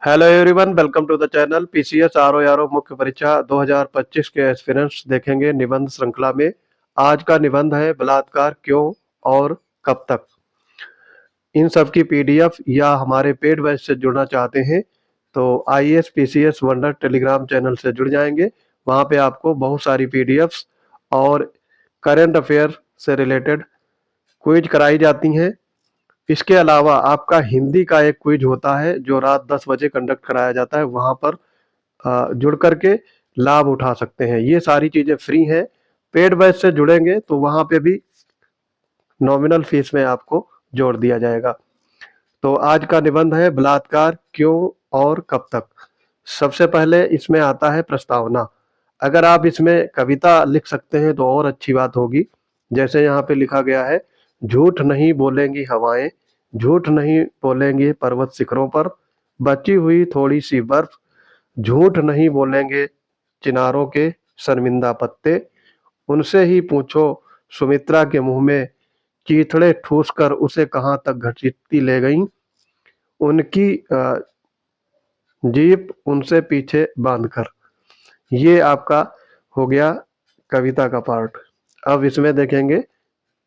Hello everyone, welcome to the channel. PCS RO मुख्य परीक्षा 2025 के एस्पिरेंट्स देखेंगे निबंध श्रृंखला में। आज का निबंध है बलात्कार क्यों और कब तक। इन सब की पीडीएफ या हमारे पेड बैच से जुड़ना चाहते हैं तो IAS PCS wonder Telegram channel से जुड़ जाएंगे। वहाँ पे आपको बहुत सारी पीडीएफ्स और करंट अफेयर से रिलेटेड क्विज कराई जाती हैं। इसके अलावा आपका हिंदी का एक क्विज होता है जो रात 10 बजे कंडक्ट कराया जाता है। वहाँ पर जुड़ करके लाभ उठा सकते हैं। ये सारी चीजें फ्री हैं। पेड बैच से जुड़ेंगे तो वहां पे भी नॉमिनल फीस में आपको जोड़ दिया जाएगा। तो आज का निबंध है बलात्कार क्यों और कब तक। सबसे पहले इसमें आता है प्रस्तावना। अगर आप इसमें कविता लिख सकते हैं तो और अच्छी बात होगी। जैसे यहाँ पे लिखा गया है, झूठ नहीं बोलेंगी हवाएं, झूठ नहीं बोलेंगी पर्वत शिखरों पर बची हुई थोड़ी सी बर्फ, झूठ नहीं बोलेंगे चिनारों के शर्मिंदा पत्ते, उनसे ही पूछो सुमित्रा के मुंह में चीथड़े ठूस कर उसे कहाँ तक घसीटती ले गईं, उनकी जीप उनसे पीछे बांधकर। ये आपका हो गया कविता का पार्ट। अब इसमें देखेंगे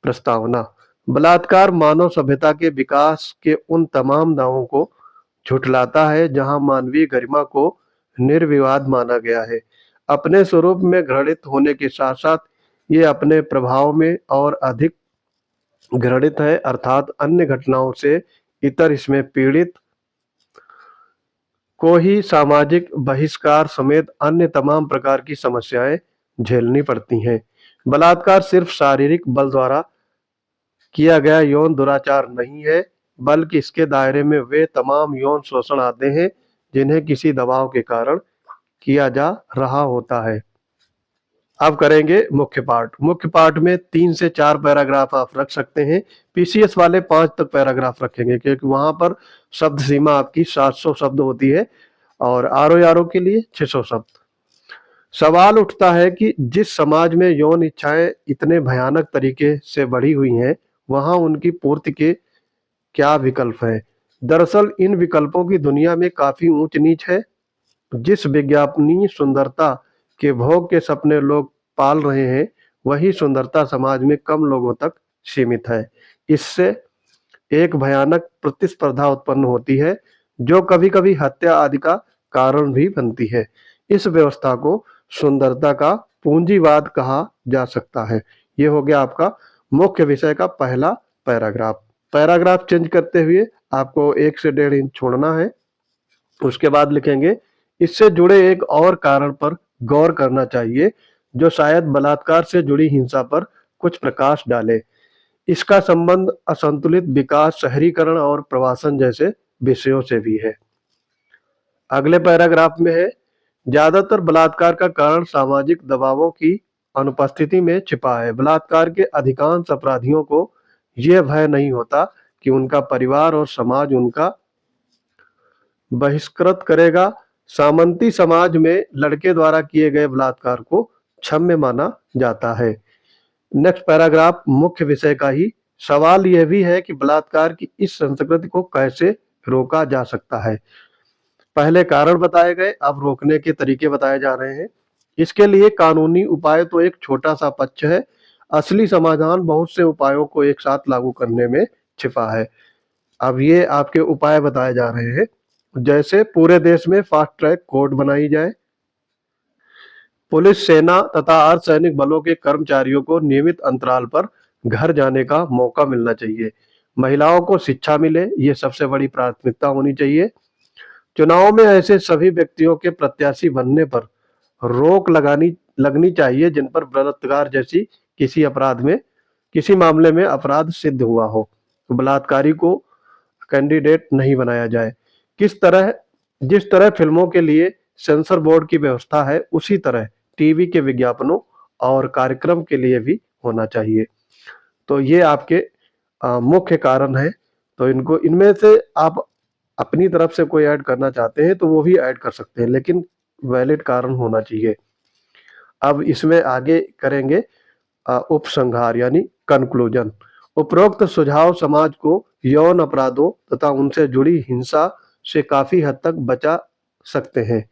प्रस्तावना। बलात्कार मानव सभ्यता के विकास के उन तमाम दावों को झुठलाता है जहां मानवीय गरिमा को निर्विवाद माना गया है। अपने स्वरूप में घृणित होने के साथ साथ ये अपने प्रभाव में और अधिक घृणित है, अर्थात अन्य घटनाओं से इतर इसमें पीड़ित को ही सामाजिक बहिष्कार समेत अन्य तमाम प्रकार की समस्याएं झेलनी पड़ती हैं। बलात्कार सिर्फ शारीरिक बल द्वारा किया गया यौन दुराचार नहीं है, बल्कि इसके दायरे में वे तमाम यौन शोषण आते हैं जिन्हें किसी दबाव के कारण किया जा रहा होता है। अब करेंगे मुख्य पार्ट। मुख्य पार्ट में 3 से 4 पैराग्राफ आप रख सकते हैं। पीसीएस वाले 5 तक पैराग्राफ रखेंगे क्योंकि वहां पर शब्द सीमा आपकी 700 शब्द होती है और आरओ के लिए 600 शब्द। सवाल उठता है कि जिस समाज में यौन इच्छाएं इतने भयानक तरीके से बढ़ी हुई हैं, वहां उनकी पूर्ति के क्या विकल्प है। दरअसल इन विकल्पों की दुनिया में काफी ऊंच नीच है। जिस विज्ञापनीय सुंदरता के भोग के सपने लोग पाल रहे हैं, वही सुंदरता समाज में कम लोगों तक सीमित है। इससे एक भयानक प्रतिस्पर्धा उत्पन्न होती है जो कभी कभी हत्या आदि का कारण भी बनती है। इस व्यवस्था को सुंदरता का पूंजीवाद कहा जा सकता है। ये हो गया आपका मुख्य विषय का पहला पैराग्राफ। पैराग्राफ चेंज करते हुए आपको 1 से 1.5 इंच छोड़ना है। उसके बाद लिखेंगे, इससे जुड़े एक और कारण पर गौर करना चाहिए जो शायद बलात्कार से जुड़ी हिंसा पर कुछ प्रकाश डाले। इसका संबंध असंतुलित विकास, शहरीकरण और प्रवासन जैसे विषयों से भी है। अगले पैराग्राफ में है, ज्यादातर बलात्कार का कारण सामाजिक दबावों की अनुपस्थिति में छिपा है। बलात्कार के अधिकांश अपराधियों को यह भय नहीं होता कि उनका परिवार और समाज उनका बहिष्कृत करेगा। सामंती समाज में लड़के द्वारा किए गए बलात्कार को क्षम्य माना जाता है। नेक्स्ट पैराग्राफ मुख्य विषय का ही। सवाल यह भी है कि बलात्कार की इस संस्कृति को कैसे रोका जा सकता है। पहले कारण बताए गए, अब रोकने के तरीके बताए जा रहे हैं। इसके लिए कानूनी उपाय तो एक छोटा सा पक्ष है, असली समाधान बहुत से उपायों को एक साथ लागू करने में छिपा है। अब ये आपके उपाय बताए जा रहे हैं। जैसे पूरे देश में फास्ट ट्रैक कोर्ट बनाई जाए, पुलिस, सेना तथा अर्धसैनिक बलों के कर्मचारियों को नियमित अंतराल पर घर जाने का मौका मिलना चाहिए, महिलाओं को शिक्षा मिले, ये सबसे बड़ी प्राथमिकता होनी चाहिए। चुनाव में ऐसे सभी व्यक्तियों के प्रत्याशी बनने पर रोक लगानी लगनी चाहिए जिन पर बलात्कार जैसी किसी मामले में अपराध सिद्ध हुआ हो। बलात्कारी को कैंडिडेट नहीं बनाया जाए। किस तरह जिस तरह फिल्मों के लिए सेंसर बोर्ड की व्यवस्था है, उसी तरह टीवी के विज्ञापनों और कार्यक्रम के लिए भी होना चाहिए। तो ये आपके मुख्य कारण है। तो इनको इनमें से आप अपनी तरफ से कोई ऐड करना चाहते हैं तो वो भी ऐड कर सकते हैं, लेकिन वैलिड कारण होना चाहिए। अब इसमें आगे करेंगे उपसंहार यानी कंक्लूजन। उपरोक्त सुझाव समाज को यौन अपराधों तथा उनसे जुड़ी हिंसा, से काफी हद तक बचा सकते हैं।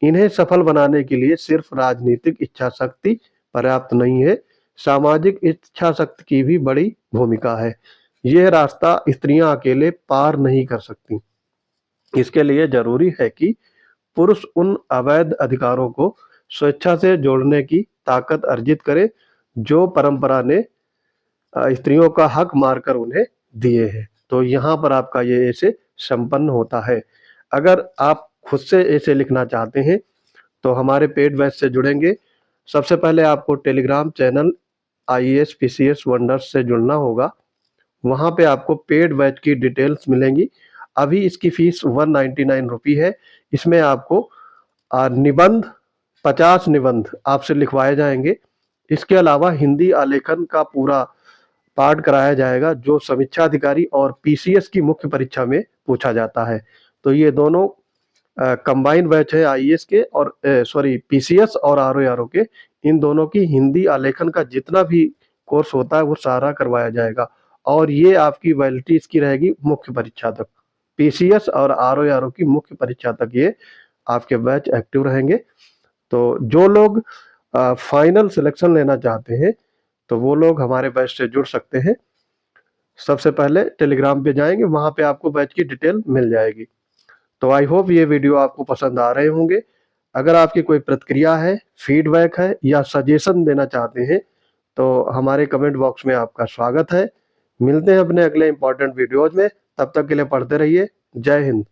इन्हें सफल बनाने के लिए सिर्फ राजनीतिक इच्छा शक्ति पर्याप्त नहीं है, सामाजिक इच्छा शक्ति की भी बड़ी भूमिका है। यह रास्ता स्त्रियां अकेले पार नहीं कर सकती। इसके लिए जरूरी है कि पुरुष उन अवैध अधिकारों को स्वेच्छा से जोड़ने की ताकत अर्जित करे जो परंपरा ने स्त्रियों का हक मारकर उन्हें दिए हैं। तो यहाँ पर आपका ये ऐसे संपन्न होता है। अगर आप खुद से ऐसे लिखना चाहते हैं तो हमारे पेड बैच से जुड़ेंगे। सबसे पहले आपको Telegram channel IAS PCS wonders से जुड़ना होगा। वहाँ पे आपको पेड बैच की डिटेल्स मिलेंगी। अभी इसकी फीस 199 रुपये है। इसमें आपको निबंध 50 निबंध आपसे लिखवाए जाएंगे। इसके अलावा हिंदी आलेखन का पूरा पाठ कराया जाएगा जो समीक्षा अधिकारी और पीसीएस की मुख्य परीक्षा में पूछा जाता है। तो ये दोनों कंबाइंड बैच है आईएएस के और पीसीएस और आरओ के। इन दोनों की हिंदी आलेखन का जितना भी कोर्स होता है वो सारा करवाया जाएगा और ये आपकी वैलिडिटी इसकी रहेगी मुख्य परीक्षा तक। पीसीएस और आरओ की मुख्य परीक्षा तक ये आपके बैच एक्टिव रहेंगे। तो जो लोग फाइनल सिलेक्शन लेना चाहते हैं तो वो लोग हमारे बैच से जुड़ सकते हैं। सबसे पहले टेलीग्राम पे जाएंगे, वहां पे आपको बैच की डिटेल मिल जाएगी। तो आई होप ये वीडियो आपको पसंद आ रहे होंगे। अगर आपकी कोई प्रतिक्रिया है, फीडबैक है या सजेशन देना चाहते हैं तो हमारे कमेंट बॉक्स में आपका स्वागत है। मिलते हैं अपने अगले इंपॉर्टेंट वीडियोज में। तब तक के लिए पढ़ते रहिए। जय हिंद।